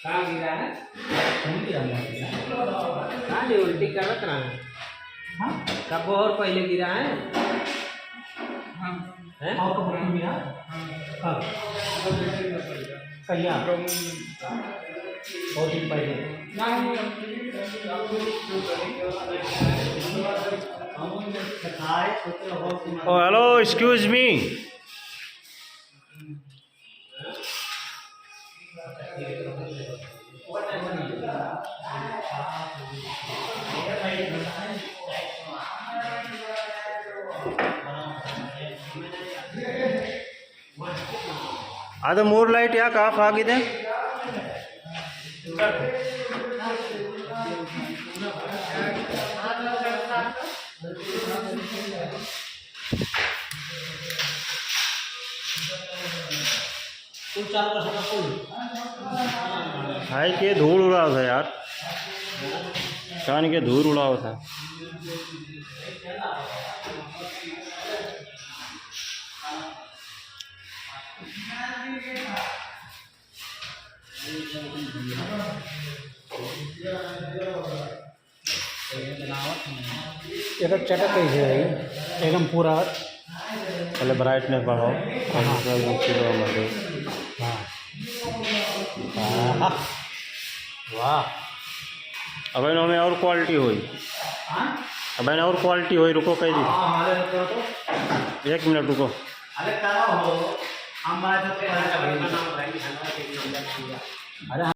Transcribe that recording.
कहाँ गिरा है? कहाँ ले उल्टी करत रहा है? कब और पहले गिरा है? हैं? और कब गिरा? हाँ। कहिया? बहुत दिन पहले। Oh, hello, excuse me. ಅದು ಮೂರು ಲೈಟ್ ಯಾಕೆ ಆಫ್ ಆಗಿದೆ? हाय के धूल उड़ा था यार, कान के धूल उड़ा था। एक चटक कैसे है एकदम पूरा। पहले ब्राइटनेस बढ़ाओ। हाँ वाह। अब इन में और क्वालिटी हुई, अब इन और क्वालिटी हुई। रुको कही दी, 1 मिनट रुको। अरे